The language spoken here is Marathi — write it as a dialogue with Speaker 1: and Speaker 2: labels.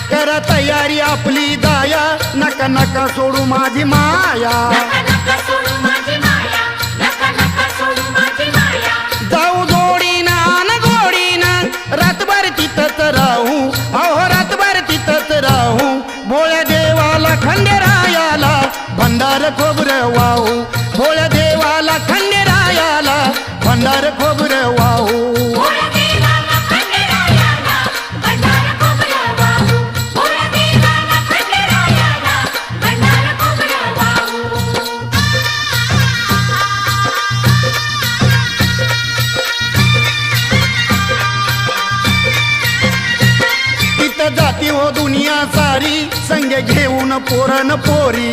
Speaker 1: करा तयारी आपली दाया, नका नका सोडू माझी माया। जाऊ जोडीना न गोडीना, रातभर तिथंच राहू, अहो रातभर तिथंच राहू। भोळ्या देवाला खंडेरायाला भंडार खोबरं वाहू, भोळ्या देवाला खंडेरायाला भंडार खोबरं वाहू। जाती हो दुनिया सारी, संग घेऊन पोरन पोरी।